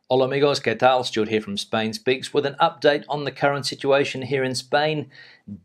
Hola amigos, ¿qué tal? Stuart here from Spain Speaks with an update on the current situation here in Spain.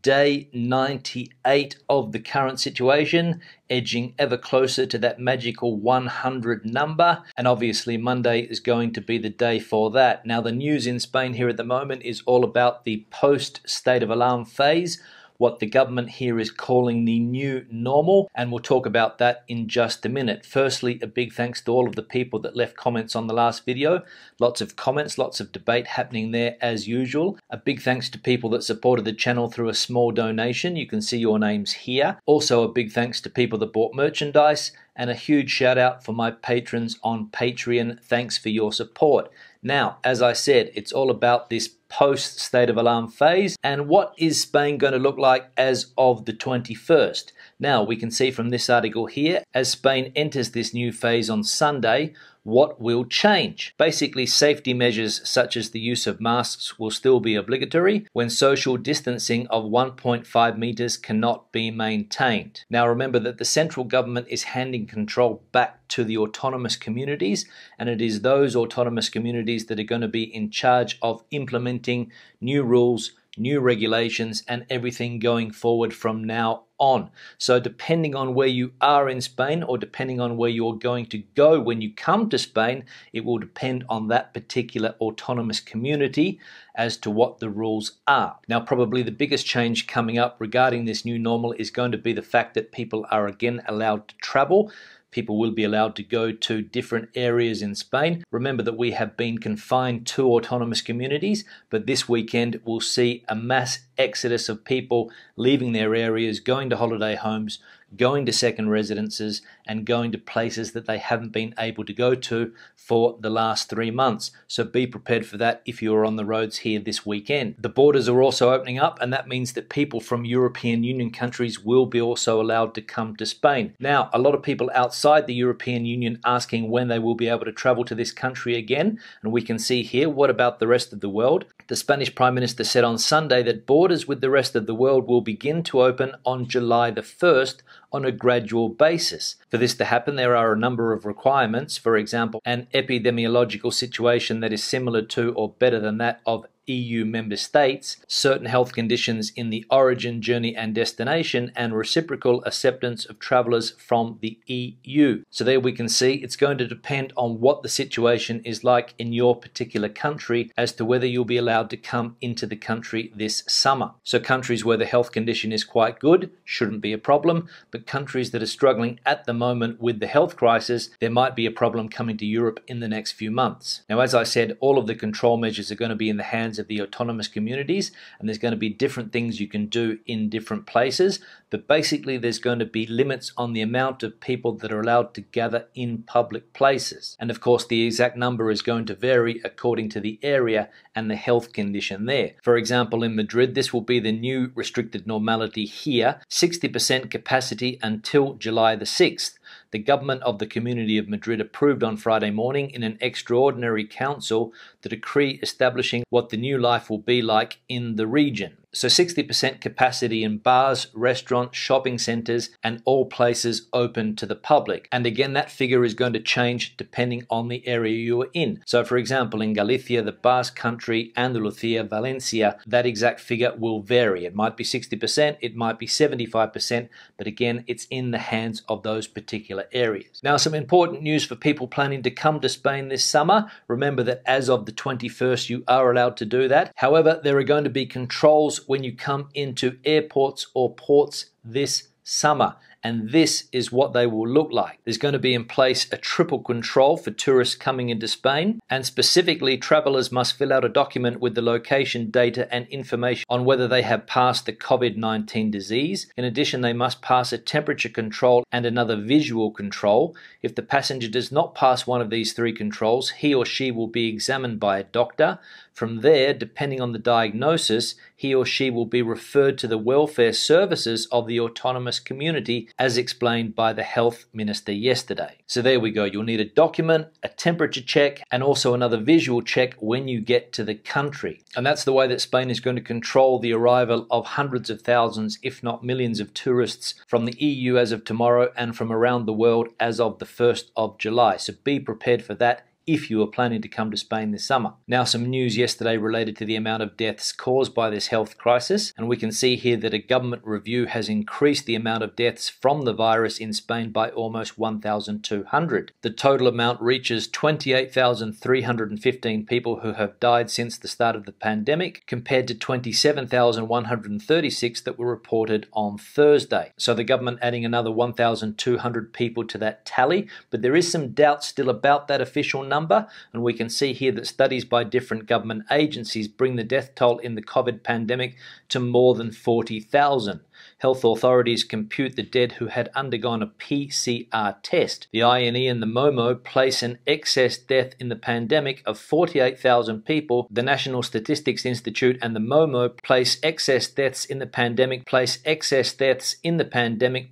Day 98 of the current situation, edging ever closer to that magical 100 number. And obviously Monday is going to be the day for that. Now the news in Spain here at the moment is all about the post-state of alarm phase, what the government here is calling the new normal, and we'll talk about that in just a minute. Firstly, a big thanks to all of the people that left comments on the last video. Lots of comments, lots of debate happening there as usual. A big thanks to people that supported the channel through a small donation. You can see your names here. Also a big thanks to people that bought merchandise, and a huge shout out for my patrons on Patreon. Thanks for your support. Now, as I said, it's all about this post-state of alarm phase and what is Spain going to look like as of the 21st. Now, we can see from this article here, as Spain enters this new phase on Sunday, what will change? Basically, safety measures such as the use of masks will still be obligatory when social distancing of 1.5 meters cannot be maintained. Now, remember that the central government is handing control back to the autonomous communities, and it is those autonomous communities that are going to be in charge of implementing new rules, new regulations, and everything going forward from now on. So depending on where you are in Spain, or depending on where you're going to go when you come to Spain, it will depend on that particular autonomous community as to what the rules are. Now, probably the biggest change coming up regarding this new normal is going to be the fact that people are again allowed to travel. People will be allowed to go to different areas in Spain. Remember that we have been confined to autonomous communities, but this weekend we'll see a mass exodus of people leaving their areas, going to holiday homes, going to second residences, and going to places that they haven't been able to go to for the last 3 months. So be prepared for that if you're on the roads here this weekend. The borders are also opening up, and that means that people from European Union countries will be also allowed to come to Spain. Now, a lot of people outside the European Union asking when they will be able to travel to this country again, and we can see here, what about the rest of the world? The Spanish Prime Minister said on Sunday that borders with the rest of the world will begin to open on July the 1st on a gradual basis. For this to happen, there are a number of requirements. For example, an epidemiological situation that is similar to or better than that of EU member states, certain health conditions in the origin, journey and destination, and reciprocal acceptance of travellers from the EU. So there we can see it's going to depend on what the situation is like in your particular country as to whether you'll be allowed to come into the country this summer. So countries where the health condition is quite good shouldn't be a problem, but countries that are struggling at the moment with the health crisis, there might be a problem coming to Europe in the next few months. Now, as I said, all of the control measures are going to be in the hands of the autonomous communities, and there's going to be different things you can do in different places, but basically there's going to be limits on the amount of people that are allowed to gather in public places. And of course the exact number is going to vary according to the area and the health condition there. For example, in Madrid, this will be the new restricted normality here, 60% capacity until July the 6th. The government of the Community of Madrid approved on Friday morning in an extraordinary council the decree establishing what the new life will be like in the region. So 60% capacity in bars, restaurants, shopping centres, and all places open to the public. And again, that figure is going to change depending on the area you are in. So for example, in Galicia, the Basque Country, Andalusia, Valencia, that exact figure will vary. It might be 60%, it might be 75%, but again, it's in the hands of those particular areas. Now, some important news for people planning to come to Spain this summer. Remember that as of the 21st, you are allowed to do that. However, there are going to be controls when you come into airports or ports this summer, and this is what they will look like. There's going to be in place a triple control for tourists coming into Spain, and specifically travellers must fill out a document with the location data and information on whether they have passed the COVID-19 disease. In addition, they must pass a temperature control and another visual control. If the passenger does not pass one of these 3 controls, he or she will be examined by a doctor. From there, depending on the diagnosis, he or she will be referred to the welfare services of the autonomous community, as explained by the health minister yesterday. So there we go. You'll need a document, a temperature check, and also another visual check when you get to the country. And that's the way that Spain is going to control the arrival of hundreds of thousands, if not millions, of tourists from the EU as of tomorrow and from around the world as of the 1st of July. So be prepared for that if you are planning to come to Spain this summer. Now, some news yesterday related to the amount of deaths caused by this health crisis, and we can see here that a government review has increased the amount of deaths from the virus in Spain by almost 1,200. The total amount reaches 28,315 people who have died since the start of the pandemic, compared to 27,136 that were reported on Thursday. So the government adding another 1,200 people to that tally, but there is some doubt still about that official number, and we can see here that studies by different government agencies bring the death toll in the COVID pandemic to more than 40,000. Health authorities compute the dead who had undergone a PCR test. The INE and the MOMO place an excess death in the pandemic of 48,000 people. The National Statistics Institute and the MOMO place excess deaths in the pandemic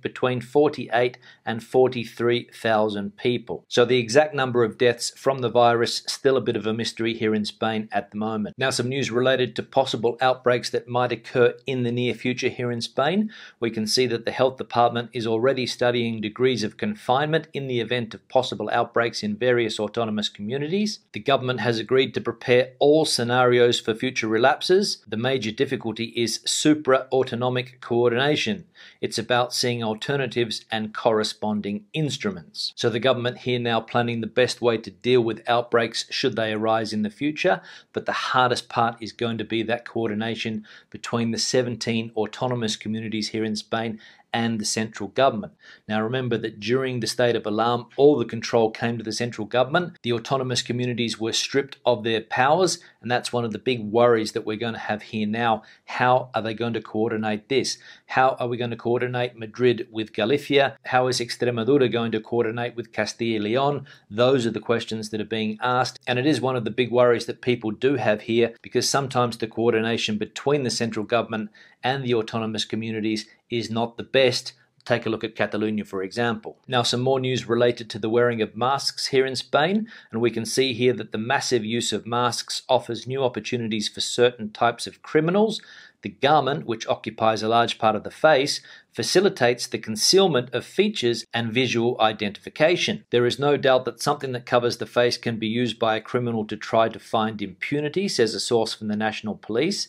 between 48 and 43,000 people. So the exact number of deaths from the virus still a bit of a mystery here in Spain at the moment. Now, some news related to possible outbreaks that might occur in the near future here in Spain. We can see that the health department is already studying degrees of confinement in the event of possible outbreaks in various autonomous communities. The government has agreed to prepare all scenarios for future relapses. The major difficulty is supra-autonomic coordination. It's about seeing alternatives and corresponding instruments. So the government here now planning the best way to deal with outbreaks should they arise in the future, but the hardest part is going to be that coordination between the 17 autonomous communities here in Spain and the central government. Now remember that during the state of alarm, all the control came to the central government. The autonomous communities were stripped of their powers, and that's one of the big worries that we're going to have here now. How are they going to coordinate this? How are we going to coordinate Madrid with Galicia? How is Extremadura going to coordinate with Castilla y León? Those are the questions that are being asked, and it is one of the big worries that people do have here, because sometimes the coordination between the central government and the autonomous communities is not the best. Take a look at Catalonia, for example. Now, some more news related to the wearing of masks here in Spain, and we can see here that the massive use of masks offers new opportunities for certain types of criminals. The garment, which occupies a large part of the face, facilitates the concealment of features and visual identification. There is no doubt that something that covers the face can be used by a criminal to try to find impunity, says a source from the National Police.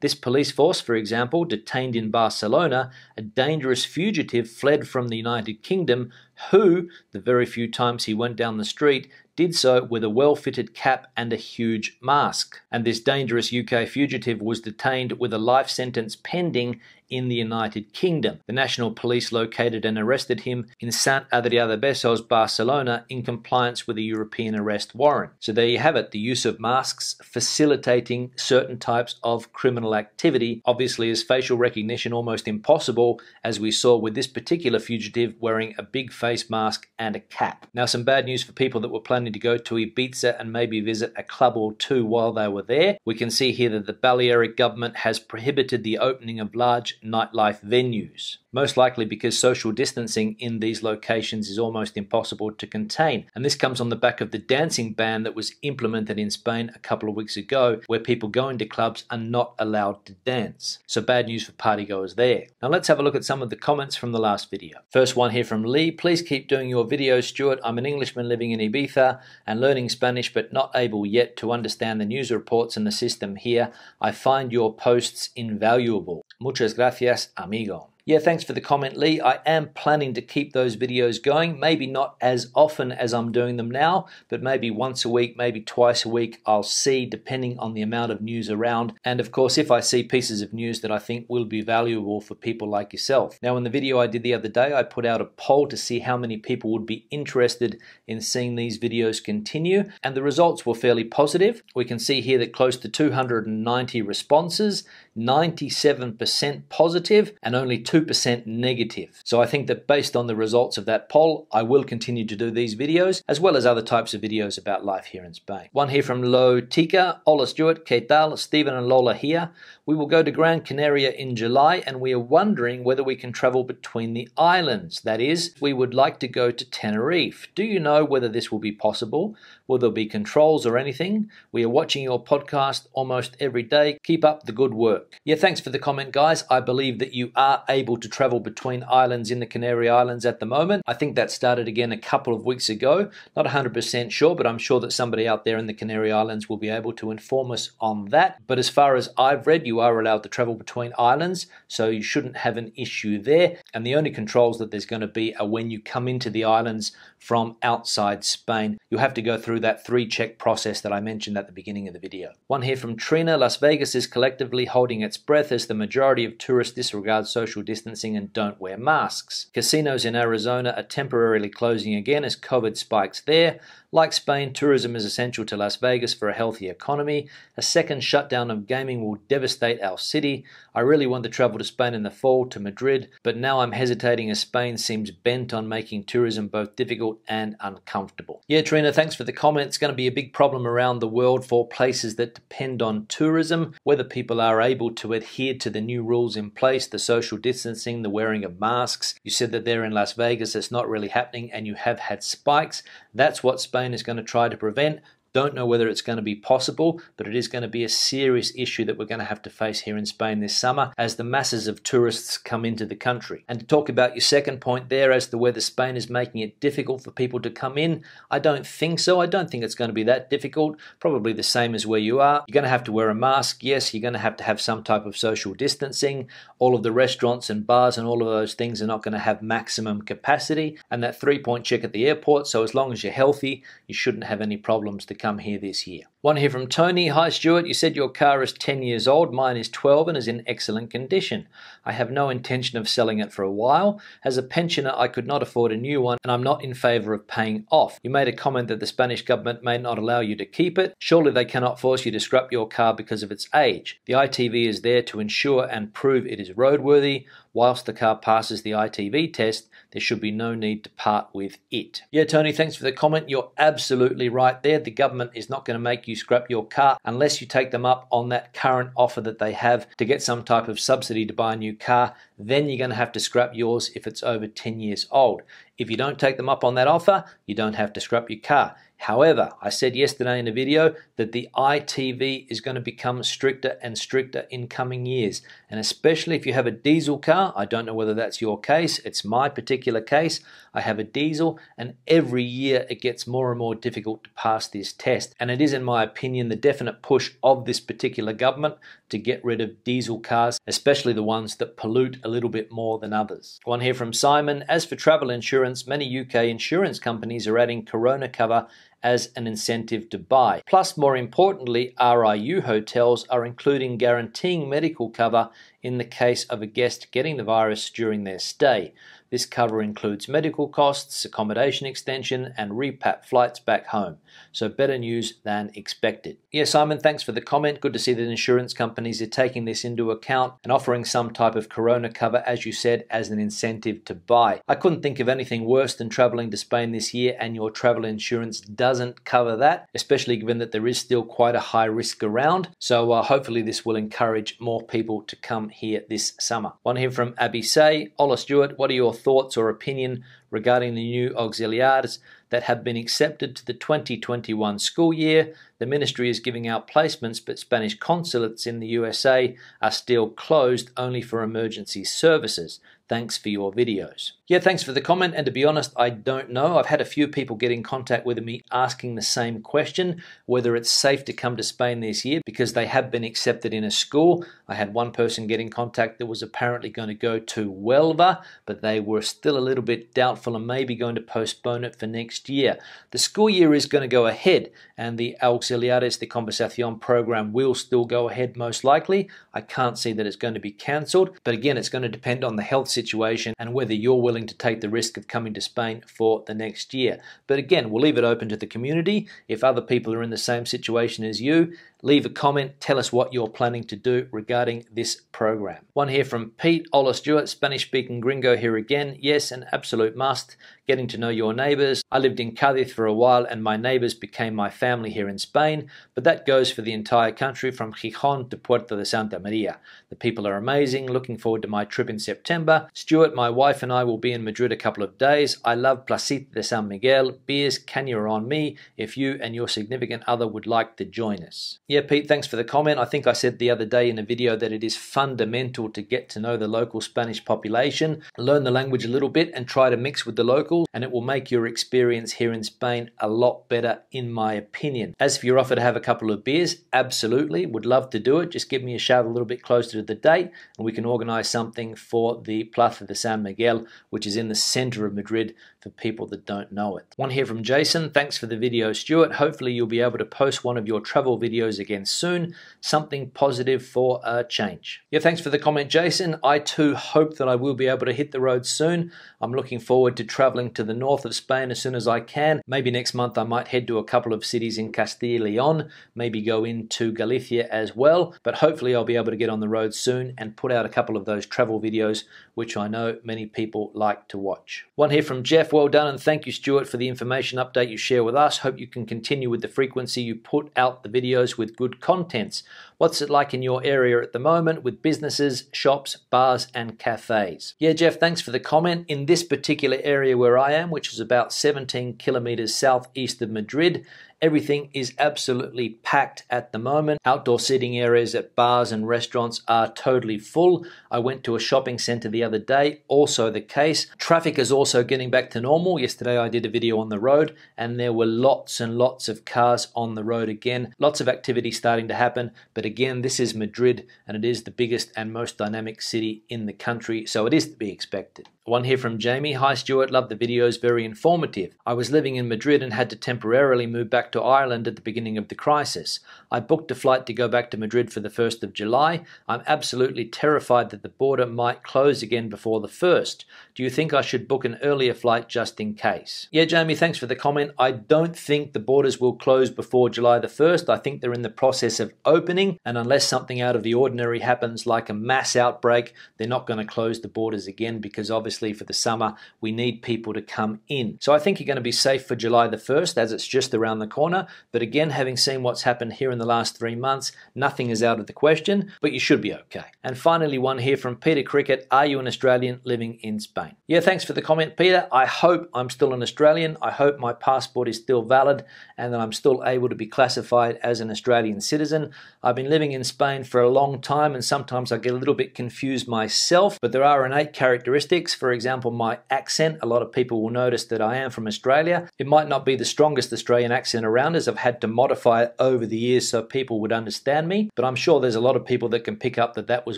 This police force, for example, detained in Barcelona a dangerous fugitive fled from the United Kingdom who, the very few times he went down the street, did so with a well-fitted cap and a huge mask. And this dangerous UK fugitive was detained with a life sentence pending in the United Kingdom. The National Police located and arrested him in Sant Adrià de Besòs, Barcelona, in compliance with a European arrest warrant. So there you have it, the use of masks facilitating certain types of criminal activity. Obviously, is facial recognition almost impossible, as we saw with this particular fugitive wearing a big face mask and a cap. Now, some bad news for people that were planning to go to Ibiza and maybe visit a club or two while they were there. We can see here that the Balearic government has prohibited the opening of large nightlife venues, most likely because social distancing in these locations is almost impossible to contain. And this comes on the back of the dancing ban that was implemented in Spain a couple of weeks ago, where people going to clubs are not allowed to dance. So bad news for partygoers there. Now let's have a look at some of the comments from the last video. First one here from Lee. Please keep doing your videos, Stuart. I'm an Englishman living in Ibiza and learning Spanish, but not able yet to understand the news reports and the system here. I find your posts invaluable. Muchas gracias, amigo. Yeah, thanks for the comment, Lee. I am planning to keep those videos going, maybe not as often as I'm doing them now, but maybe once a week, maybe twice a week. I'll see, depending on the amount of news around. And of course, if I see pieces of news that I think will be valuable for people like yourself. Now, in the video I did the other day, I put out a poll to see how many people would be interested in seeing these videos continue, and the results were fairly positive. We can see here that close to 290 responses, 97% positive, and only 2% negative. So I think that based on the results of that poll, I will continue to do these videos, as well as other types of videos about life here in Spain. One here from Lo Tika. Hola Stuart, ¿qué tal? Stephen and Lola here. We will go to Gran Canaria in July, and we are wondering whether we can travel between the islands. That is, we would like to go to Tenerife. Do you know whether this will be possible? Will there be controls or anything? We are watching your podcast almost every day. Keep up the good work. Yeah, thanks for the comment, guys. I believe that you are able able to travel between islands in the Canary Islands at the moment. I think that started again a couple of weeks ago. Not 100% sure, but I'm sure that somebody out there in the Canary Islands will be able to inform us on that. But as far as I've read, you are allowed to travel between islands, so you shouldn't have an issue there. And the only controls that there's going to be are when you come into the islands from outside Spain. You'll have to go through that 3-check process that I mentioned at the beginning of the video. One here from Trina. Las Vegas is collectively holding its breath as the majority of tourists disregard social distancing and don't wear masks. Casinos in Arizona are temporarily closing again as COVID spikes there. Like Spain, tourism is essential to Las Vegas for a healthy economy. A second shutdown of gaming will devastate our city. I really want to travel to Spain in the fall, to Madrid, but now I'm hesitating as Spain seems bent on making tourism both difficult and uncomfortable. Yeah, Trina, thanks for the comment. It's going to be a big problem around the world for places that depend on tourism, whether people are able to adhere to the new rules in place, the social distancing, the wearing of masks. You said that there in Las Vegas it's not really happening and you have had spikes. That's what Spain is going to try to prevent. Don't know whether it's going to be possible, but it is going to be a serious issue that we're going to have to face here in Spain this summer as the masses of tourists come into the country. And to talk about your second point there as to whether Spain is making it difficult for people to come in, I don't think so. I don't think it's going to be that difficult. Probably the same as where you are. You're going to have to wear a mask. Yes, you're going to have some type of social distancing. All of the restaurants and bars and all of those things are not going to have maximum capacity. And that 3-point check at the airport, so as long as you're healthy, you shouldn't have any problems to come here this year. One here from Tony. Hi Stuart, you said your car is 10 years old. Mine is 12 and is in excellent condition. I have no intention of selling it for a while. As a pensioner, I could not afford a new one and I'm not in favour of paying off. You made a comment that the Spanish government may not allow you to keep it. Surely they cannot force you to scrap your car because of its age. The ITV is there to ensure and prove it is roadworthy. Whilst the car passes the ITV test, there should be no need to part with it. Yeah, Tony, thanks for the comment. You're absolutely right there. The government is not going to make you scrap your car unless you take them up on that current offer that they have to get some type of subsidy to buy a new car. Then you're going to have to scrap yours if it's over 10 years old. If you don't take them up on that offer, you don't have to scrap your car. However, I said yesterday in a video that the ITV is going to become stricter and stricter in coming years. And especially if you have a diesel car, I don't know whether that's your case, it's my particular case. I have a diesel and every year it gets more and more difficult to pass this test. And it is, in my opinion, the definite push of this particular government to get rid of diesel cars, especially the ones that pollute a little bit more than others. One here from Simon. As for travel insurance, many UK insurance companies are adding corona cover as an incentive to buy. Plus, more importantly, RIU hotels are including guaranteeing medical cover in the case of a guest getting the virus during their stay. This cover includes medical costs, accommodation extension, and repat flights back home. So better news than expected. Yeah, Simon, thanks for the comment. Good to see that insurance companies are taking this into account and offering some type of corona cover, as you said, as an incentive to buy. I couldn't think of anything worse than traveling to Spain this year and your travel insurance doesn't cover that, especially given that there is still quite a high risk around. So hopefully this will encourage more people to come here this summer. One here from Abby Say. Hola Stuart, what are your thoughts or opinion regarding the new auxiliares that have been accepted to the 2021 school year? The ministry is giving out placements, but Spanish consulates in the USA are still closed only for emergency services. Thanks for your videos. Yeah, thanks for the comment. And to be honest, I don't know. I've had a few people get in contact with me asking the same question, whether it's safe to come to Spain this year because they have been accepted in a school. I had one person get in contact that was apparently going to go to Huelva, but they were still a little bit doubtful and maybe going to postpone it for next year. The school year is going to go ahead and the Auxiliares de Conversación program will still go ahead most likely. I can't see that it's going to be cancelled, but again, it's going to depend on the health situation and whether you're willing to take the risk of coming to Spain for the next year. But again, we'll leave it open to the community. If other people are in the same situation as you, leave a comment, tell us what you're planning to do regarding this program. One here from Pete. Hola Stuart, Spanish speaking gringo here again. Yes, an absolute must. getting to know your neighbors. I lived in Cadiz for a while and my neighbors became my family here in Spain, but that goes for the entire country from Gijón to Puerto de Santa Maria. The people are amazing. Looking forward to my trip in September. Stuart, my wife and I will be in Madrid a couple of days. I love Placita de San Miguel. Beers, Cana are on me if you and your significant other would like to join us. Yeah, Pete, thanks for the comment. I think I said the other day in a video that it is fundamental to get to know the local Spanish population, learn the language a little bit and try to mix with the locals, and it will make your experience here in Spain a lot better in my opinion. As for your offer to have a couple of beers, absolutely, would love to do it. Just give me a shout a little bit closer to the date and we can organize something for the Plaza de San Miguel, which is in the center of Madrid for people that don't know it. One here from Jason. Thanks for the video, Stuart. Hopefully you'll be able to post one of your travel videos again soon. Something positive for a change. Yeah, thanks for the comment, Jason. I too hope that I will be able to hit the road soon. I'm looking forward to traveling to the north of Spain as soon as I can. Maybe next month I might head to a couple of cities in Castilla y León, maybe go into Galicia as well, but hopefully I'll be able to get on the road soon and put out a couple of those travel videos, which I know many people like to watch. One here from Jeff. Well done and thank you, Stuart, for the information update you share with us. Hope you can continue with the frequency you put out the videos with good contents. What's it like in your area at the moment with businesses, shops, bars and cafes? Yeah, Jeff, thanks for the comment. In this particular area where I am, which is about 17 kilometers southeast of Madrid, everything is absolutely packed at the moment. Outdoor seating areas at bars and restaurants are totally full. I went to a shopping center the other day, also the case. Traffic is also getting back to normal. Yesterday I did a video on the road and there were lots and lots of cars on the road again. Lots of activity starting to happen, but again, this is Madrid and it is the biggest and most dynamic city in the country, so it is to be expected. One here from Jamie. Hi Stuart, love the videos, very informative. I was living in Madrid and had to temporarily move back to Ireland at the beginning of the crisis. I booked a flight to go back to Madrid for the 1st of July. I'm absolutely terrified that the border might close again before the 1st. Do you think I should book an earlier flight just in case? Yeah, Jamie, thanks for the comment. I don't think the borders will close before July the 1st. I think they're in the process of opening, and unless something out of the ordinary happens like a mass outbreak, they're not going to close the borders again because obviously for the summer we need people to come in. So I think you're going to be safe for July the 1st as it's just around the corner. But again, having seen what's happened here in the last 3 months, nothing is out of the question, but you should be okay. And finally, one here from Peter Cricket. Are you an Australian living in Spain? Yeah, thanks for the comment, Peter. I hope I'm still an Australian. I hope my passport is still valid and that I'm still able to be classified as an Australian citizen. I've been living in Spain for a long time and sometimes I get a little bit confused myself, but there are innate characteristics. For example, my accent. A lot of people will notice that I am from Australia. It might not be the strongest Australian accent around as I've had to modify it over the years so people would understand me, but I'm sure there's a lot of people that can pick up that that was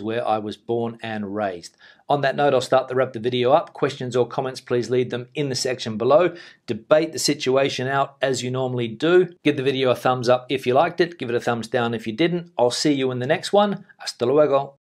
where I was born and raised. On that note, I'll start to wrap the video up. Questions or comments, please leave them in the section below. Debate the situation out as you normally do. Give the video a thumbs up if you liked it. Give it a thumbs down if you didn't. I'll see you in the next one. Hasta luego.